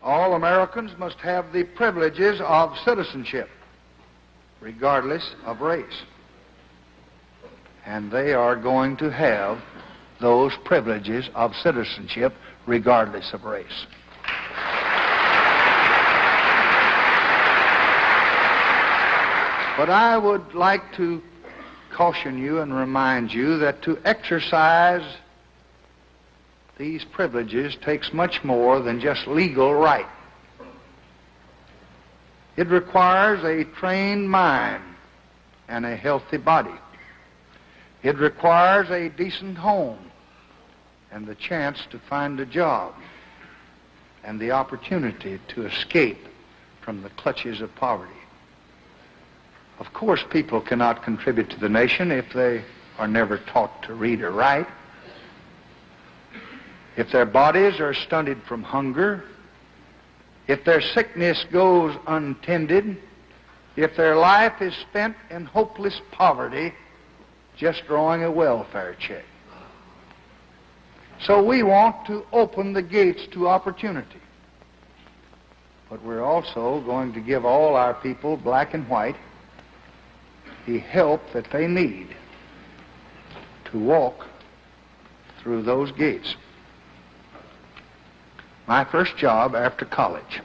All Americans must have the privileges of citizenship, regardless of race. And they are going to have those privileges of citizenship, regardless of race. But I would like to caution you and remind you that to exercise these privileges takes much more than just legal right. It requires a trained mind and a healthy body. It requires a decent home and the chance to find a job and the opportunity to escape from the clutches of poverty. Of course, people cannot contribute to the nation if they are never taught to read or write. If their bodies are stunted from hunger, if their sickness goes untended, if their life is spent in hopeless poverty, just drawing a welfare check. So we want to open the gates to opportunity. But we're also going to give all our people, black and white, the help that they need to walk through those gates. My first job after college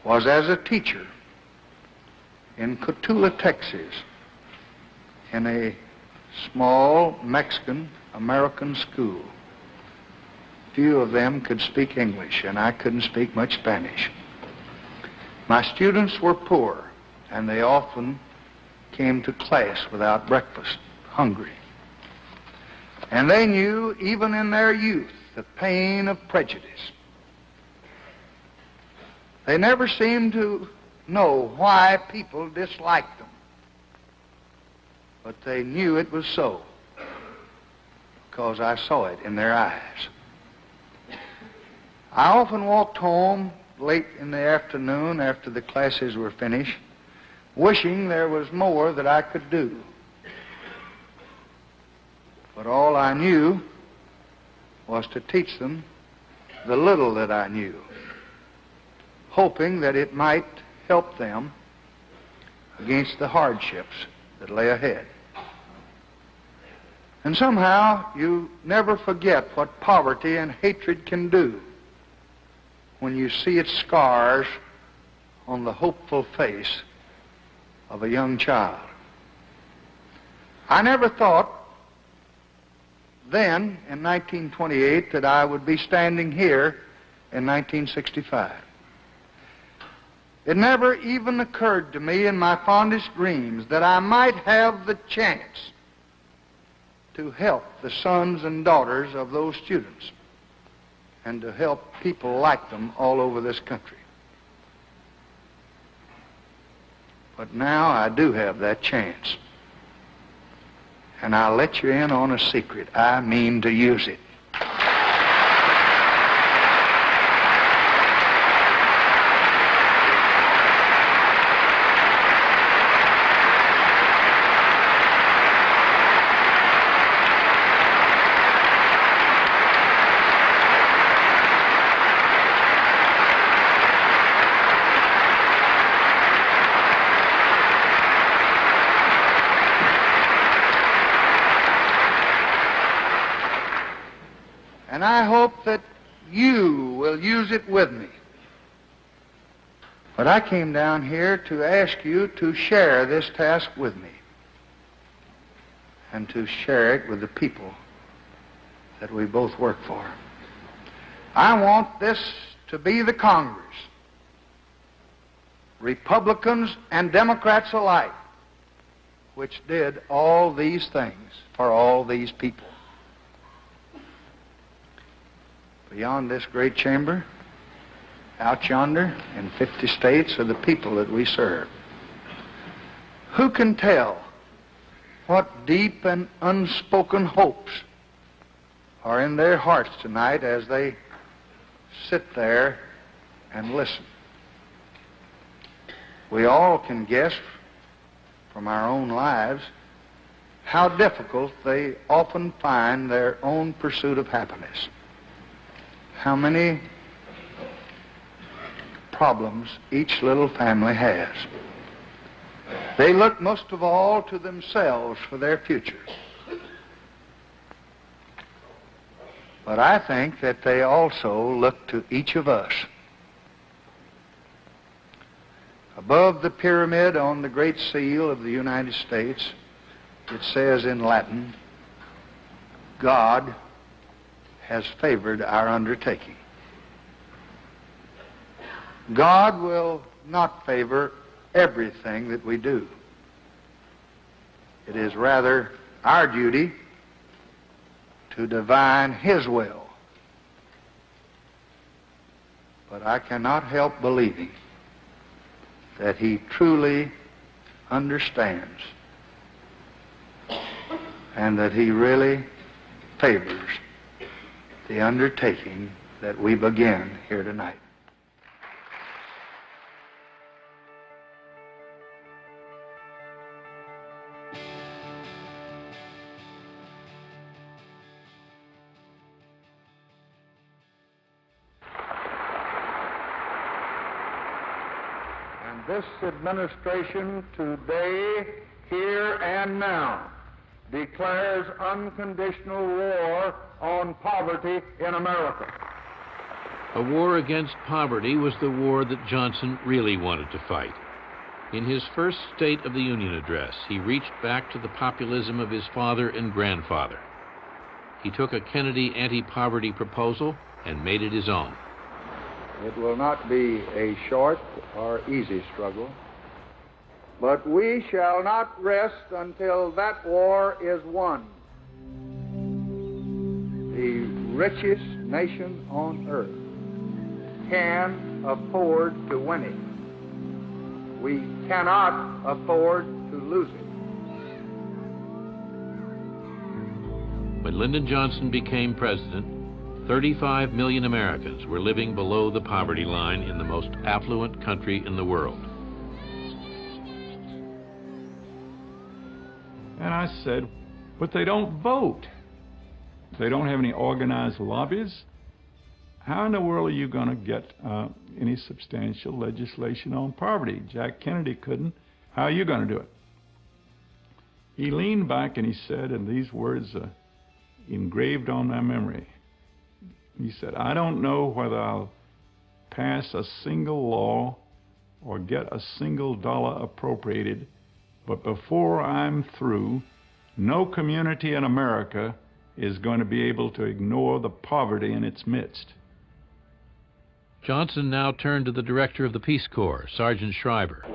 was as a teacher in Cotulla, Texas, in a small Mexican-American school. Few of them could speak English, and I couldn't speak much Spanish. My students were poor, and they often came to class without breakfast, hungry. And they knew, even in their youth, the pain of prejudice. They never seemed to know why people disliked them. But they knew it was so, because I saw it in their eyes. I often walked home late in the afternoon after the classes were finished, wishing there was more that I could do. But all I knew was to teach them the little that I knew, hoping that it might help them against the hardships that lay ahead. And somehow you never forget what poverty and hatred can do when you see its scars on the hopeful face of a young child. I never thought then, in 1928, that I would be standing here in 1965. It never even occurred to me in my fondest dreams that I might have the chance to help the sons and daughters of those students and to help people like them all over this country. But now I do have that chance. And I'll let you in on a secret. I mean to use it. And I hope that you will use it with me. But I came down here to ask you to share this task with me and to share it with the people that we both work for. I want this to be the Congress, Republicans and Democrats alike, which did all these things for all these people. Beyond this great chamber, out yonder in 50 states, are the people that we serve. Who can tell what deep and unspoken hopes are in their hearts tonight as they sit there and listen? We all can guess from our own lives how difficult they often find their own pursuit of happiness. How many problems each little family has. They look most of all to themselves for their future. But I think that they also look to each of us. Above the pyramid on the Great Seal of the United States, it says in Latin, God has favored our undertaking. God will not favor everything that we do. It is rather our duty to divine His will. But I cannot help believing that He truly understands and that He really favors the undertaking that we begin here tonight. This administration today, here and now, declares unconditional war on poverty in America. A war against poverty was the war that Johnson really wanted to fight. In his first State of the Union address, he reached back to the populism of his father and grandfather. He took a Kennedy anti-poverty proposal and made it his own. It will not be a short or easy struggle, but we shall not rest until that war is won. The richest nation on earth can afford to win it. We cannot afford to lose it. When Lyndon Johnson became president, 35 million Americans were living below the poverty line in the most affluent country in the world. And I said, but they don't vote. They don't have any organized lobbies. How in the world are you going to get any substantial legislation on poverty? Jack Kennedy couldn't. How are you going to do it? He leaned back and he said, and these words engraved on my memory, he said, I don't know whether I'll pass a single law or get a single dollar appropriated, but before I'm through, no community in America is going to be able to ignore the poverty in its midst. Johnson now turned to the director of the Peace Corps, Sergeant Schreiber.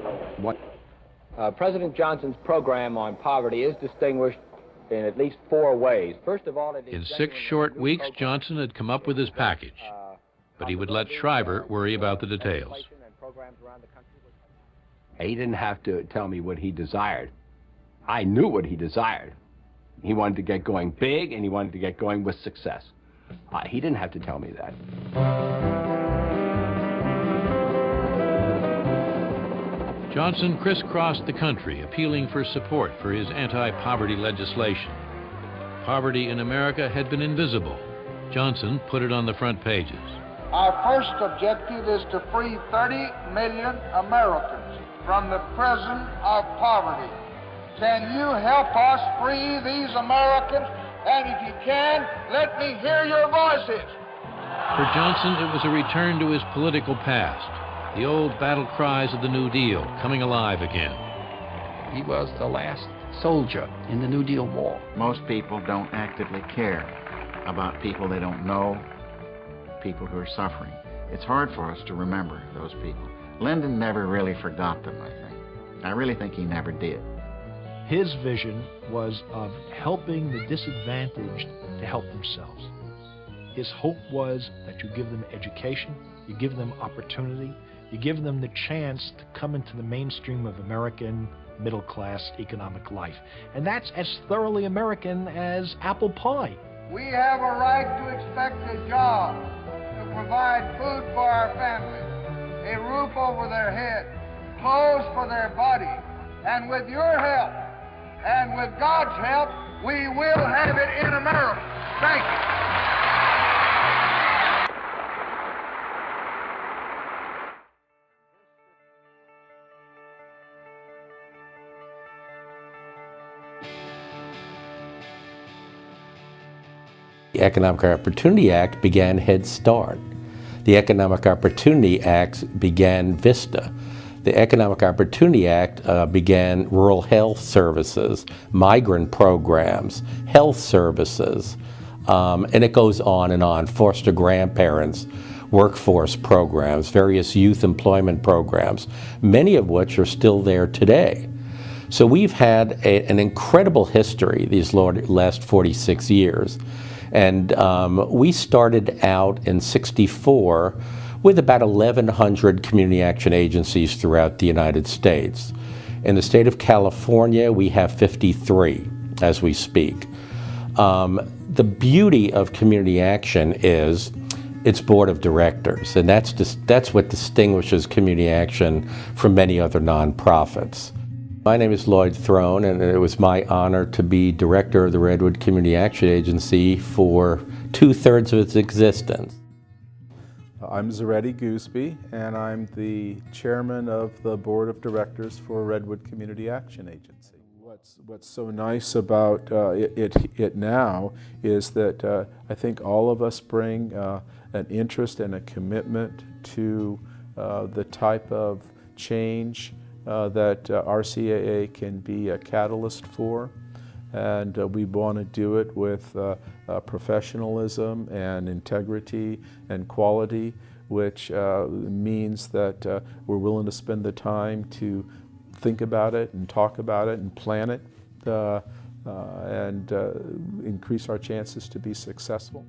President Johnson's program on poverty is distinguished in at least 4 ways. First of all, in 6 short weeks, Johnson had come up with his package, but he would let Schreiber worry about the details. He didn't have to tell me what he desired. I knew what he desired. He wanted to get going big, and he wanted to get going with success. He didn't have to tell me that. Johnson crisscrossed the country, appealing for support for his anti-poverty legislation. Poverty in America had been invisible. Johnson put it on the front pages. Our first objective is to free 30 million Americans from the prison of poverty. Can you help us free these Americans? And if you can, let me hear your voices. For Johnson, it was a return to his political past. The old battle cries of the New Deal coming alive again. He was the last soldier in the New Deal war. Most people don't actively care about people they don't know, people who are suffering. It's hard for us to remember those people. Lyndon never really forgot them, I think. I really think he never did. His vision was of helping the disadvantaged to help themselves. His hope was that you give them education, you give them opportunity, you give them the chance to come into the mainstream of American middle-class economic life. And that's as thoroughly American as apple pie. We have a right to expect a job, to provide food for our families, a roof over their head, clothes for their body. And with your help, and with God's help, we will have it in America. Thank you. The Economic Opportunity Act began Head Start. The Economic Opportunity Act began VISTA. The Economic Opportunity Act began rural health services, migrant programs, health services, and it goes on and on, foster grandparents, workforce programs, various youth employment programs, many of which are still there today. So we've had an incredible history these last 46 years. And we started out in '64 with about 1,100 community action agencies throughout the United States. In the state of California, we have 53 as we speak. The beauty of community action is its board of directors, and that's what distinguishes community action from many other nonprofits. My name is Lloyd Throne, and it was my honor to be director of the Redwood Community Action Agency for 2/3 of its existence. I'm Zaretti Gooseby, and I'm the chairman of the board of directors for Redwood Community Action Agency. What's so nice about it now is that I think all of us bring an interest and a commitment to the type of change that RCAA can be a catalyst for, and we want to do it with professionalism and integrity and quality, which means that we're willing to spend the time to think about it and talk about it and plan it and increase our chances to be successful.